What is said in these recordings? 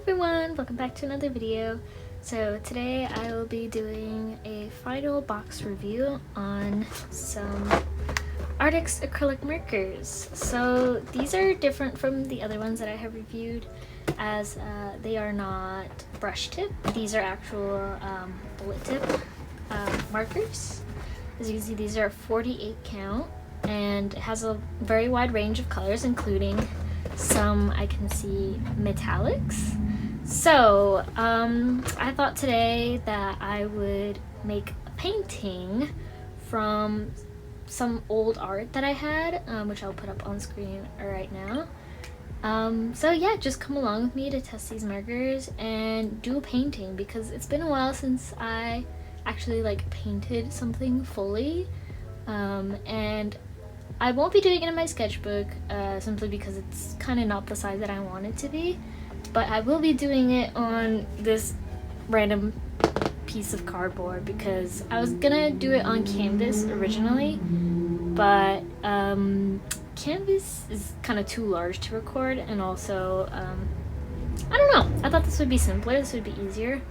everyone, welcome back to another video. So today I will be doing a final box review on some Arrtx acrylic markers. So these are different from the other ones that I have reviewed, as they are not brush tip. These are actual bullet tip markers. As you can see, these are 48 count and it has a very wide range of colors, including some I can see metallics. So I thought today that I would make a painting from some old art that I had, which I'll put up on screen right now. So yeah, just come along with me to test these markers and do a painting, because it's been a while since I actually like painted something fully, and I won't be doing it in my sketchbook simply because it's kind of not the size that I want it to be, but I will be doing it on this random piece of cardboard because I was gonna do it on canvas originally, but canvas is kind of too large to record, and also I don't know, I thought this would be simpler, this would be easier.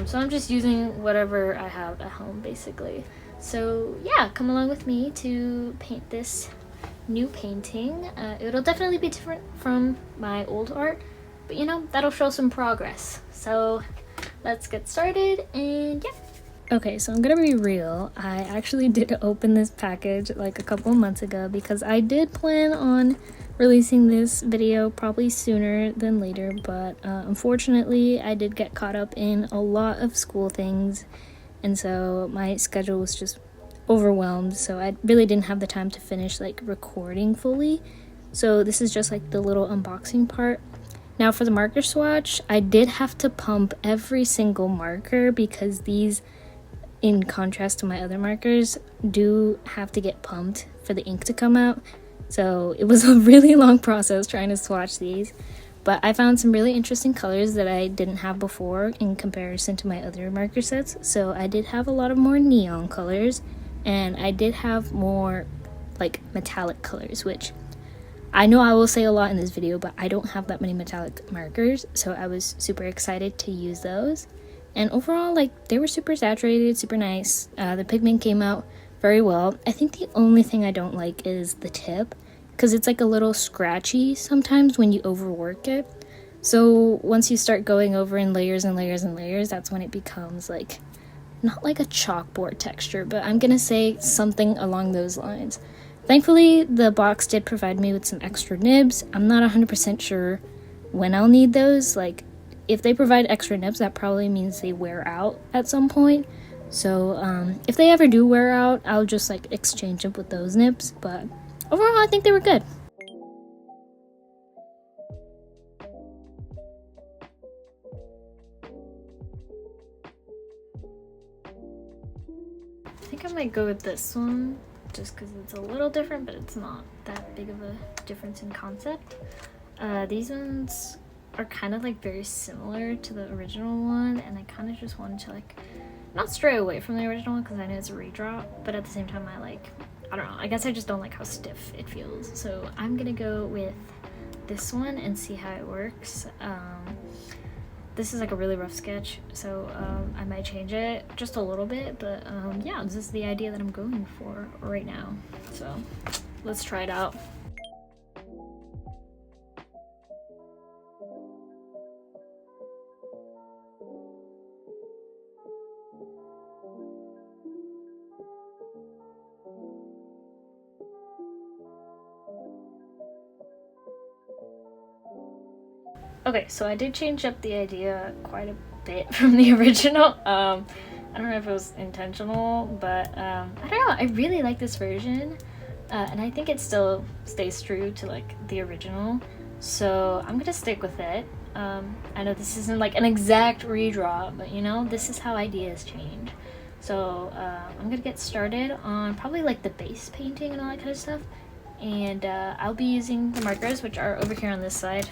So I'm just using whatever I have at home basically. So yeah, come along with me to paint this new painting. It'll definitely be different from my old art, but you know, that'll show some progress. So let's get started, and yeah. Okay, so I'm gonna be real. I actually did open this package like a couple of months ago because I did plan on releasing this video probably sooner than later, but unfortunately I did get caught up in a lot of school things, and so my schedule was just overwhelmed, so I really didn't have the time to finish like recording fully. So this is just like the little unboxing part. Now for the marker swatch, I did have to pump every single marker because these, in contrast to my other markers, do have to get pumped for the ink to come out. So it was a really long process trying to swatch these, but I found some really interesting colors that I didn't have before in comparison to my other marker sets. So I did have a lot of more neon colors, and I did have more like metallic colors, which I know I will say a lot in this video, but I don't have that many metallic markers, so I was super excited to use those. And overall, like, they were super saturated, super nice. The pigment came out very well. I think the only thing I don't like is the tip, because it's like a little scratchy sometimes when you overwork it. So once you start going over in layers and layers and layers, that's when it becomes like, not like a chalkboard texture, but I'm gonna say something along those lines. Thankfully, the box did provide me with some extra nibs. I'm not 100% sure when I'll need those. Like, if they provide extra nibs, that probably means they wear out at some point. So if they ever do wear out, I'll just like exchange them with those nibs, but overall I think they were good. I think I might go with this one just because it's a little different, but it's not that big of a difference in concept. These ones are kind of like very similar to the original one, and I kind of just wanted to like not stray away from the original one because I know it's a redraw, but at the same time I don't know, I guess I just don't like how stiff it feels. So I'm gonna go with this one and see how it works. This is like a really rough sketch, so I might change it just a little bit, but yeah, this is the idea that I'm going for right now. So let's try it out. Okay, so I did change up the idea quite a bit from the original. I don't know if it was intentional, but I don't know, I really like this version, and I think it still stays true to like the original, so I'm gonna stick with it. I know this isn't like an exact redraw, but you know, this is how ideas change. So I'm gonna get started on probably like the base painting and all that kind of stuff, and I'll be using the markers, which are over here on this side.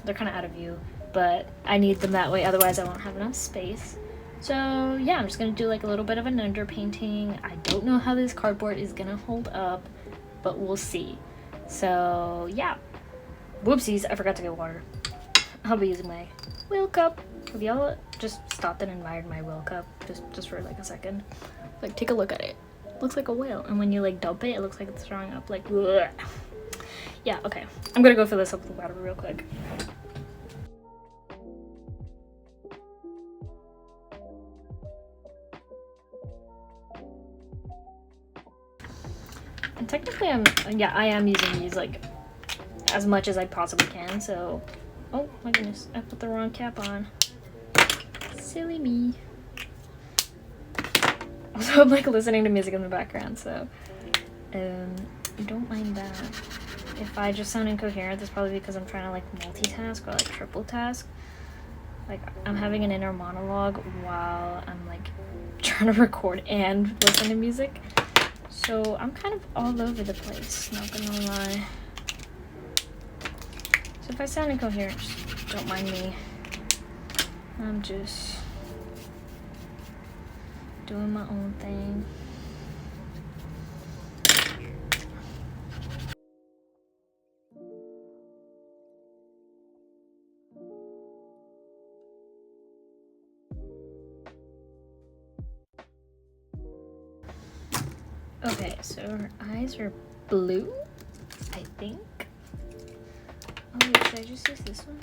They're kind of out of view, but I need them that way, otherwise I won't have enough space. So yeah, I'm just gonna do like a little bit of an underpainting. I don't know how this cardboard is gonna hold up, but we'll see. So yeah, whoopsies, I forgot to get water. I'll be using my whale cup. Have y'all just stopped and admired my whale cup just for like a second? Like, take a look at it. It looks like a whale, and when you like dump it, it looks like it's throwing up. Like, bleh. Yeah, okay. I'm gonna go fill this up with water real quick. And technically, I am using these like as much as I possibly can. So, oh my goodness, I put the wrong cap on. Silly me. Also, I'm like listening to music in the background, so don't mind that. If I just sound incoherent, that's probably because I'm trying to like multitask or like triple task. Like, I'm having an inner monologue while I'm like trying to record and listen to music. So I'm kind of all over the place, not gonna lie. So if I sound incoherent, just don't mind me. I'm just doing my own thing. Okay, so her eyes are blue, I think. Oh wait, should I just use this one?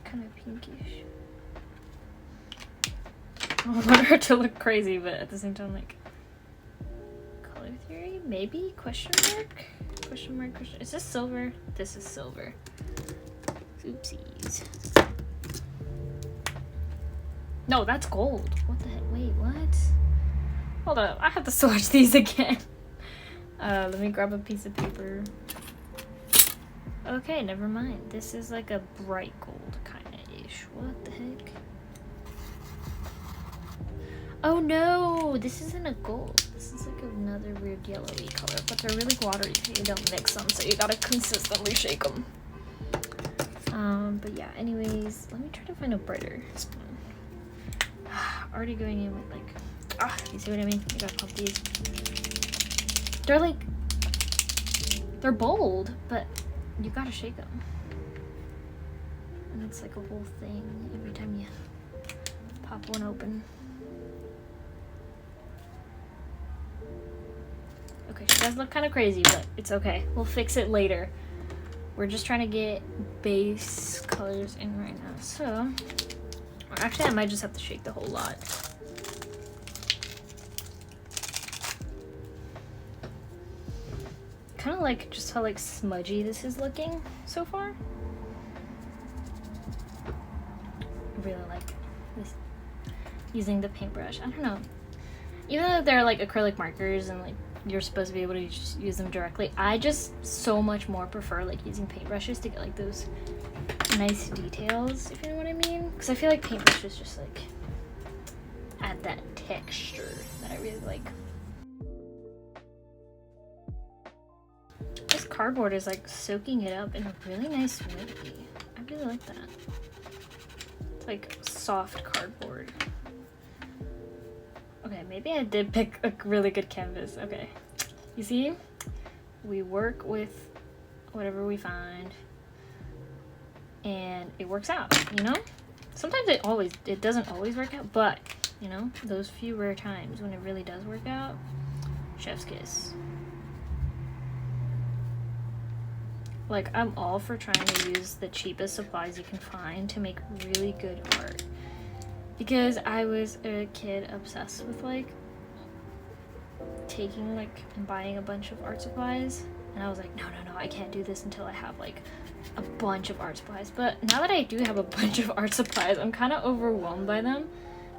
Kind of pinkish. I don't want her to look crazy, but at the same time, like, color theory, maybe? Question mark? Question mark, question. Is this silver? This is silver. Oopsies. No, that's gold. What the heck? Wait, what? Hold up, I have to swatch these again. Let me grab a piece of paper. Okay, never mind. This is like a bright gold kind of ish. What the heck? Oh no, this isn't a gold. This is like another weird yellowy color, but they're really watery, so you don't mix them, so you gotta consistently shake them. But yeah, anyways, let me try to find a brighter spoon. Already going in with like, you see what I mean? You gotta pump these. They're like, they're bold, but you gotta shake them. And it's like a whole thing every time you pop one open. Okay, she does look kind of crazy, but it's okay. We'll fix it later. We're just trying to get base colors in right now. So, actually I might just have to shake the whole lot. Kind of like just how like smudgy this is looking so far. I really like this, using the paintbrush. I don't know. Even though they're like acrylic markers and like you're supposed to be able to just use them directly, I just so much more prefer like using paintbrushes to get like those nice details, if you know what I mean. Because I feel like paintbrushes just like add that texture that I really like. This cardboard is like soaking it up in a really nice way. I really like that. It's like soft cardboard. Okay, maybe I did pick a really good canvas. Okay, you see, we work with whatever we find and it works out, you know? Sometimes it doesn't always work out, but you know, those few rare times when it really does work out, chef's kiss. Like, I'm all for trying to use the cheapest supplies you can find to make really good art. Because I was a kid obsessed with like taking like and buying a bunch of art supplies, and I was like, no, I can't do this until I have like a bunch of art supplies. But now that I do have a bunch of art supplies, I'm kind of overwhelmed by them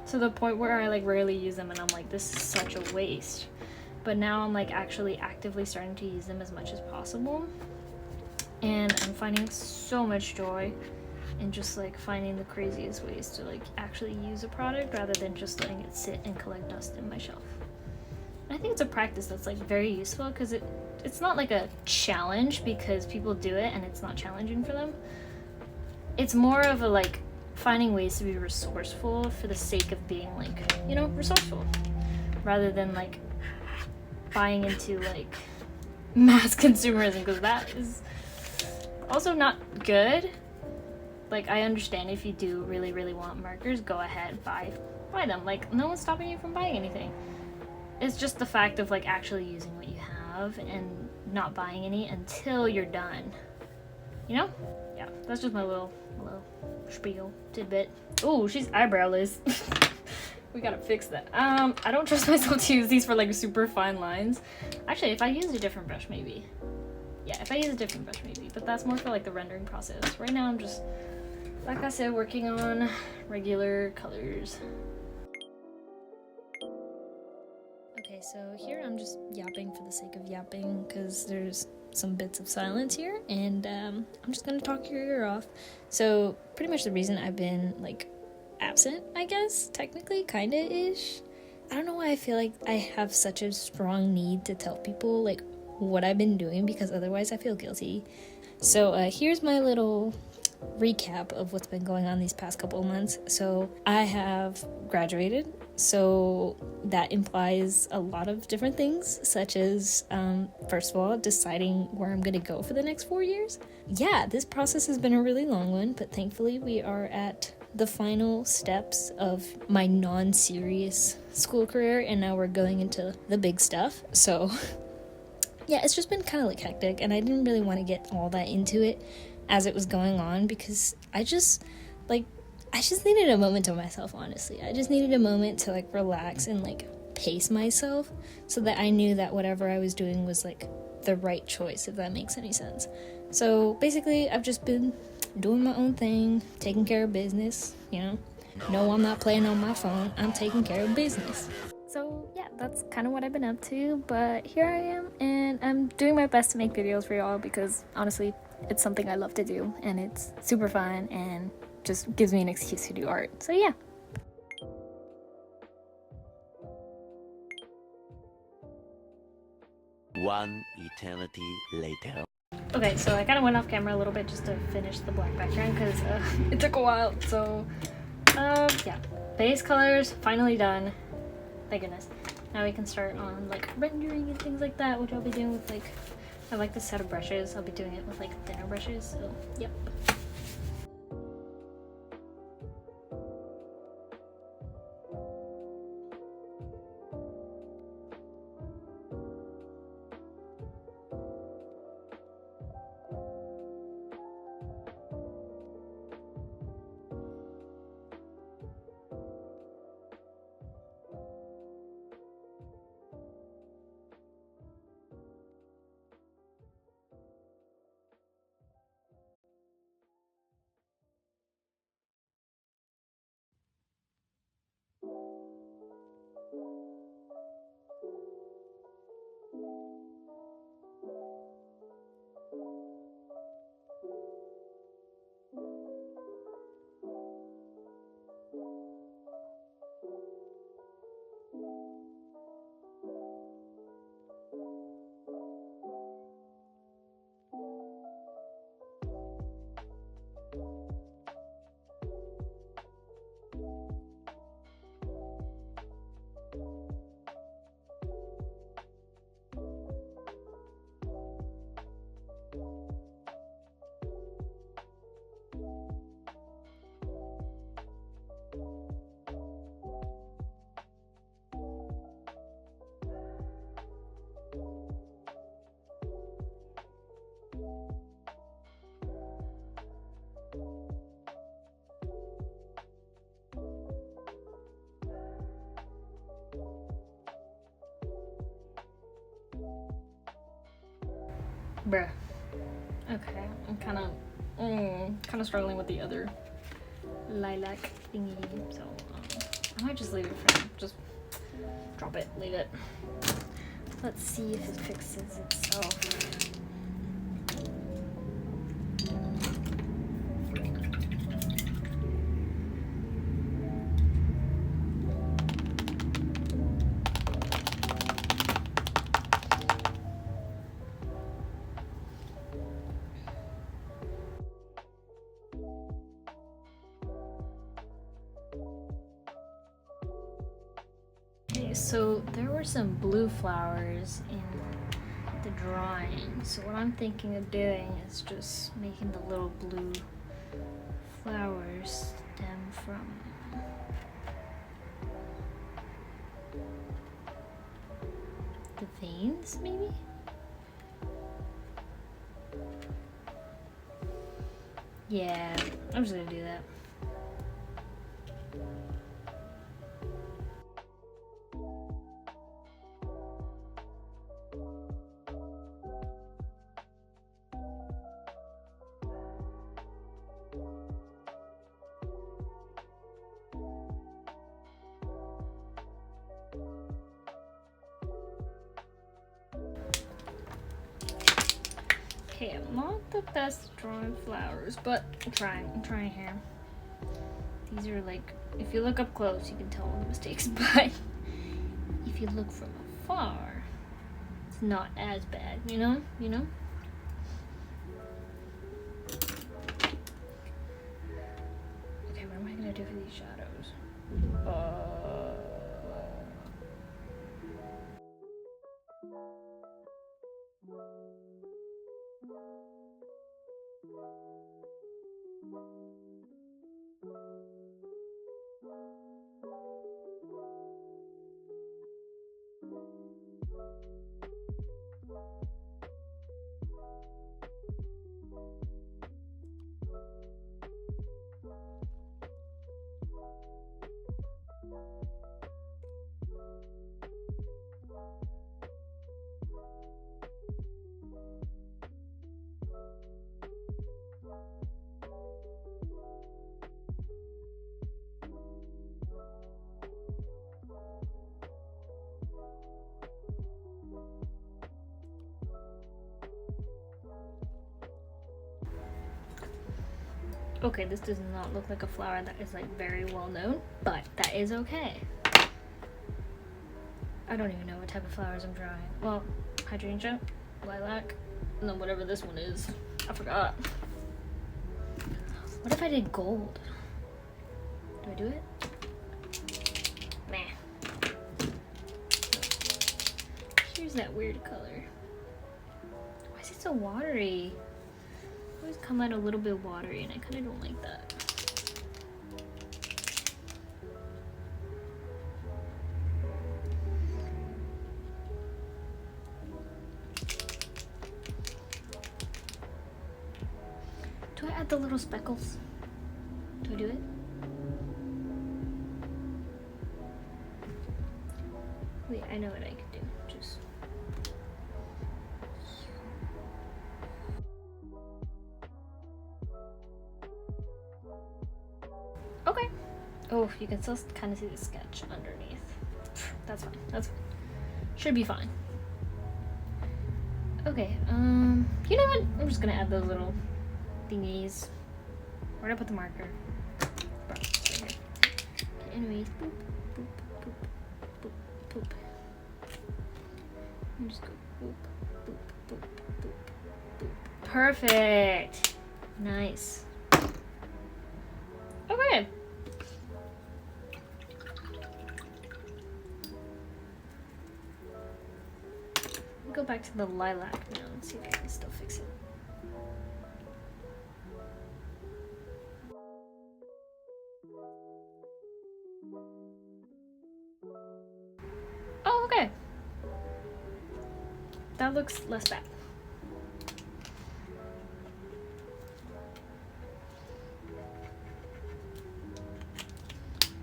to the point where I like rarely use them, and I'm like, this is such a waste. But now I'm like actually actively starting to use them as much as possible, and I'm finding so much joy and just like finding the craziest ways to like actually use a product rather than just letting it sit and collect dust in my shelf. And I think it's a practice that's like very useful because it's not like a challenge because people do it and it's not challenging for them. It's more of a like finding ways to be resourceful for the sake of being like, you know, resourceful, rather than like buying into like mass consumerism, because that is Also not good. Like, I understand if you do really want markers, go ahead, buy them. Like, no one's stopping you from buying anything. It's just the fact of like actually using what you have and not buying any until you're done. You know? Yeah, that's just my little spiel tidbit. Oh, she's eyebrowless. We gotta fix that. I don't trust myself to use these for like super fine lines. Actually, if I use a different brush, maybe. Yeah, if I use a different brush, maybe. But that's more for like the rendering process. Right now, I'm just, like I said, working on regular colors. Okay, so here I'm just yapping for the sake of yapping because there's some bits of silence here, and I'm just gonna talk your ear off. So pretty much the reason I've been like absent, I guess, technically, kinda-ish. I don't know why I feel like I have such a strong need to tell people like what I've been doing, because otherwise I feel guilty. So here's my little recap of what's been going on these past couple of months. So I have graduated, so that implies a lot of different things, such as first of all, deciding where I'm gonna go for the next 4 years. Yeah, this process has been a really long one, but thankfully we are at the final steps of my non-serious school career, and now we're going into the big stuff. So yeah, it's just been kind of like hectic, and I didn't really want to get all that into it as it was going on, because I just needed a moment to myself, honestly. I just needed a moment to like relax and like pace myself so that I knew that whatever I was doing was like the right choice, if that makes any sense. So basically I've just been doing my own thing, taking care of business, you know. No, I'm not playing on my phone, I'm taking care of business. So yeah, that's kind of what I've been up to, but here I am, and I'm doing my best to make videos for y'all, because honestly it's something I love to do, and it's super fun and just gives me an excuse to do art. So yeah. One eternity later. Okay, so I kind of went off camera a little bit just to finish the black background because it took a while. So yeah, base colors finally done. Thank goodness. Now we can start on like rendering and things like that, which I'll be doing with like, I like this set of brushes. I'll be doing it with like thinner brushes. So yep. Bruh. Okay, I'm kind of struggling with the other lilac thingy, so I might just leave it for now. Just drop it, leave it. Let's see if it fixes itself. So there were some blue flowers in the drawing. So what I'm thinking of doing is just making the little blue flowers stem from the veins, maybe? Yeah, I'm just gonna do that. Okay, I'm not the best at drawing flowers, but I'm trying here. These are like, if you look up close, you can tell all the mistakes, but if you look from afar, it's not as bad, you know? Okay, what am I gonna do for these shadows? Okay, this does not look like a flower that is like very well known, but that is okay. I don't even know what type of flowers I'm drawing. Well, hydrangea, lilac, and then whatever this one is. I forgot. What if I did gold? Do I do it? Nah. Here's that weird color. Why is it so watery? Always come out a little bit watery, and I kind of don't like that. Do I add the little speckles? Do I do it? Wait, I know what I can do. Just okay. Oh, you can still kind of see the sketch underneath. That's fine. That's fine. Should be fine. Okay. You know what? I'm just gonna add those little thingies. Where'd I put the marker? Right here. Okay, anyways, boop, boop, boop, boop, boop. And just go boop, boop, boop, boop, boop. Perfect. Nice. Okay. Go back to the lilac now and see if I can still fix it. Oh, okay. That looks less bad.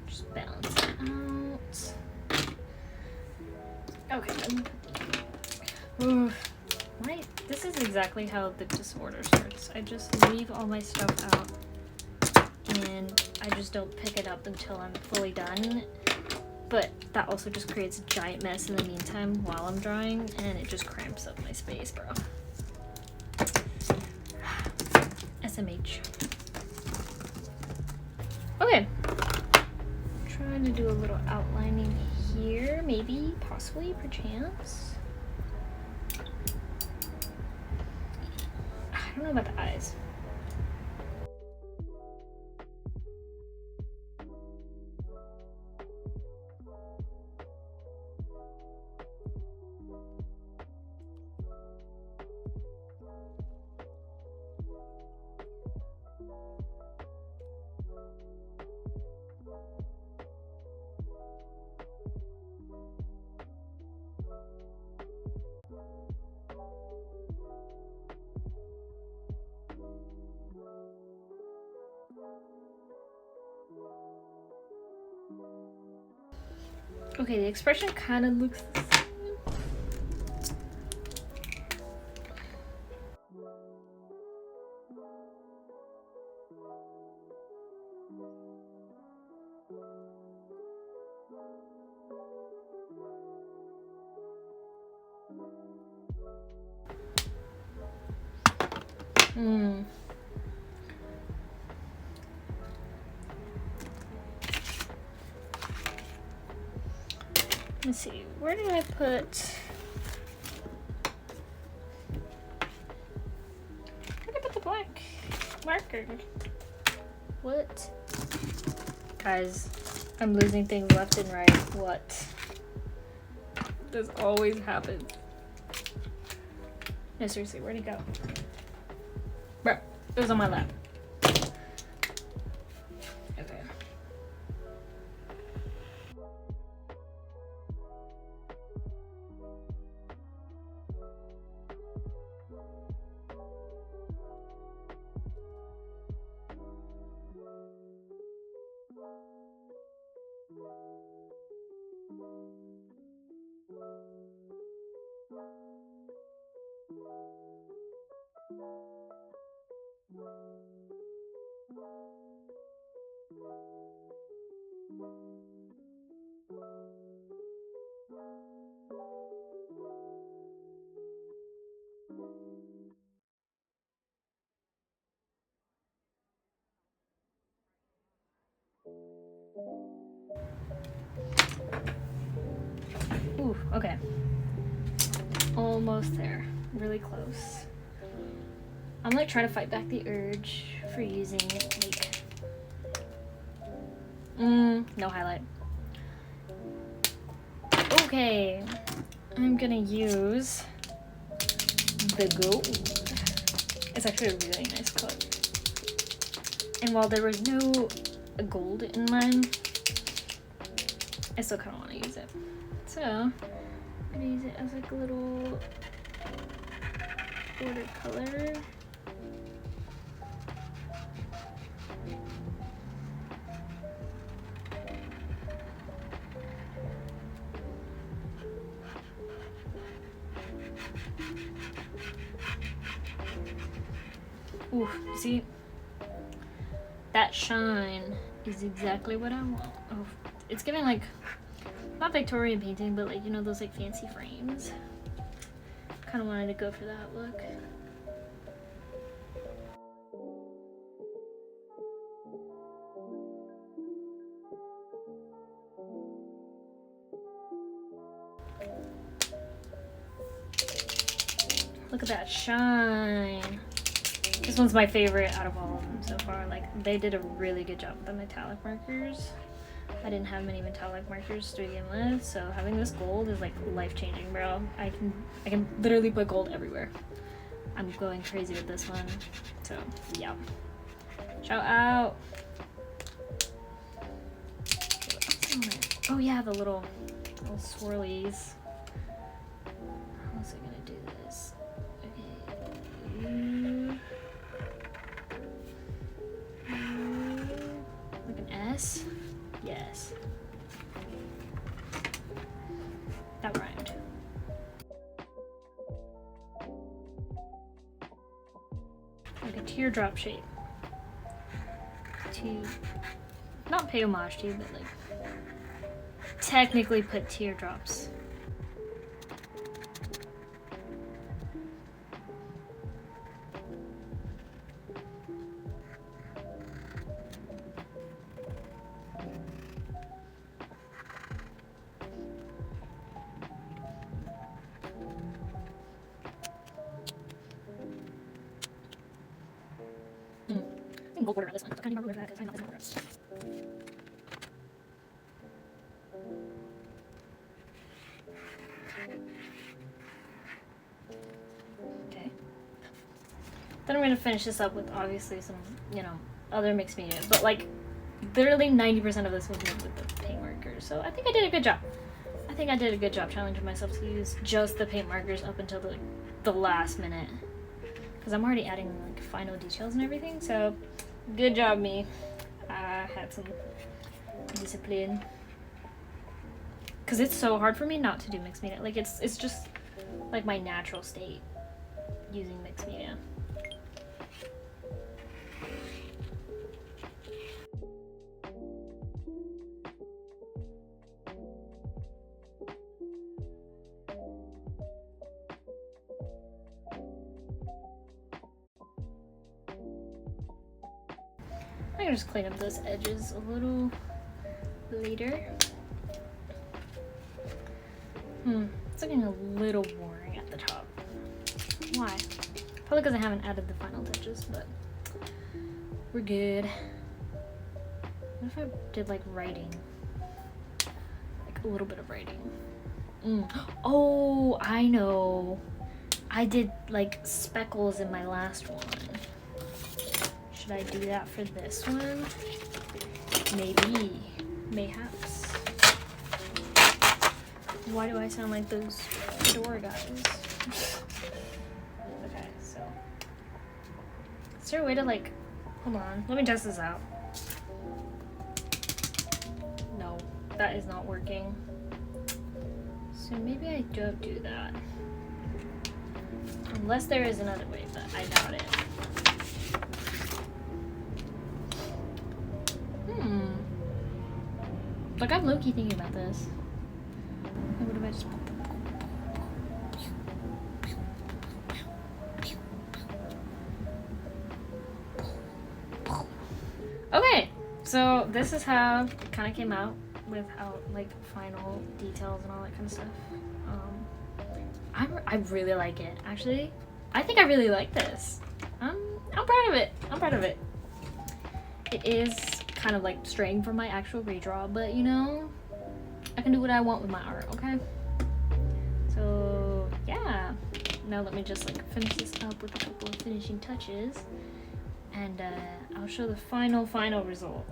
Just balance it out. Okay. Right. This is exactly how the disorder starts. I just leave all my stuff out and I just don't pick it up until I'm fully done. But that also just creates a giant mess in the meantime while I'm drawing, and it just cramps up my space, bro. SMH. Okay. Trying to do a little outlining here, maybe, possibly, perchance. I don't know about the eyes. Okay, the expression kind of looks the same. Let's see, where did I put... Where did I put the black marker? What? Guys, I'm losing things left and right. What? This always happens. No, seriously, where'd it go? Bro, it was on my lap. Okay. Ooh, okay. Almost there. Really close. I'm like trying to fight back the urge for using like no highlight. Okay, I'm gonna use the gold. It's actually a really nice color. And while there was no gold in mine, I still kind of want to use it. So I'm gonna use it as like a little watercolor. Ooh, see? That shine is exactly what I want. Oh, it's giving like, not Victorian painting, but like, you know, those like fancy frames. Kind of wanted to go for that look. Look at that shine. This one's my favorite out of all of them so far. Like, they did a really good job with the metallic markers. I didn't have many metallic markers to begin with, so having this gold is like life-changing, bro. I can literally put gold everywhere. I'm going crazy with this one. So yeah. Shout out. Oh yeah, the little swirlies. How was I gonna do this? Okay. Like an S? Yes. That rhymed. Like a teardrop shape. To not pay homage to, but like technically put teardrops. Gold border on this one. I can't remember that because I'm not this border. Okay. Then I'm gonna finish this up with obviously some, you know, other mixed media, but like literally 90% of this was made with the paint markers. So I think I did a good job. I think I did a good job challenging myself to use just the paint markers up until the last minute. Because I'm already adding like final details and everything, so good job me. I had some discipline. because it's so hard for me not to do mixed media. Like it's just like my natural state using mixed media. I can just clean up those edges a little later. It's looking a little boring at the top. Why? Probably because I haven't added the final touches, but we're good. What if I did like writing? Like a little bit of writing. Oh, I know. I did like speckles in my last one. Should I do that for this one? Maybe. Mayhaps. Why do I sound like those door guys? Okay, so. Is there a way to like, hold on, let me test this out. No, that is not working. So maybe I don't do that. Unless there is another way, but I doubt it. Like, I'm low-key thinking about this. What if I just... Okay, so this is how it kind of came out without, like, final details and all that kind of stuff. I really like it, actually. I think I really like this. I'm proud of it. I'm proud of it. It is kind of like straying from my actual redraw, but you know, I can do what I want with my art, okay? So yeah, now let me just like finish this up with a couple of finishing touches, and I'll show the final result.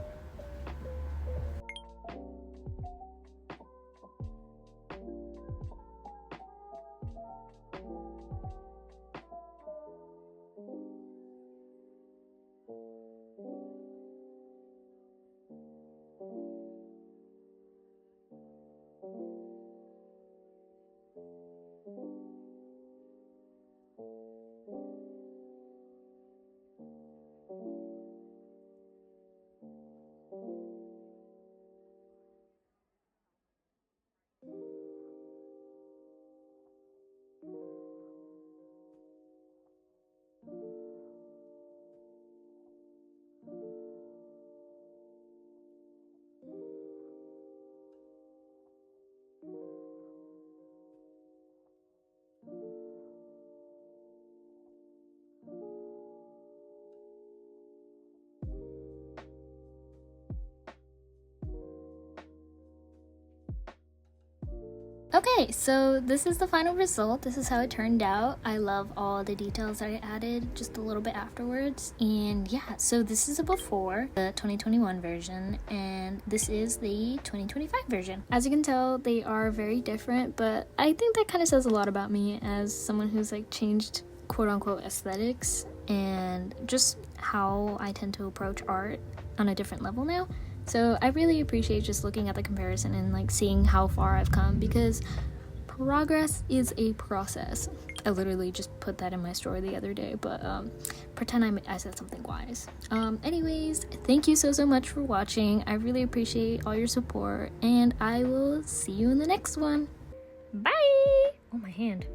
Okay, so this is the final result. This is how it turned out. I love all the details that I added just a little bit afterwards. And yeah, so this is a before, the 2021 version, and this is the 2025 version. As you can tell, they are very different, but I think that kind of says a lot about me as someone who's like changed quote-unquote aesthetics and just how I tend to approach art on a different level now. So I really appreciate just looking at the comparison and like seeing how far I've come, because progress is a process. I literally just put that in my story the other day, but pretend I said something wise. Anyways, thank you so much for watching. I really appreciate all your support, and I will see you in the next one. Bye! Oh, my hand.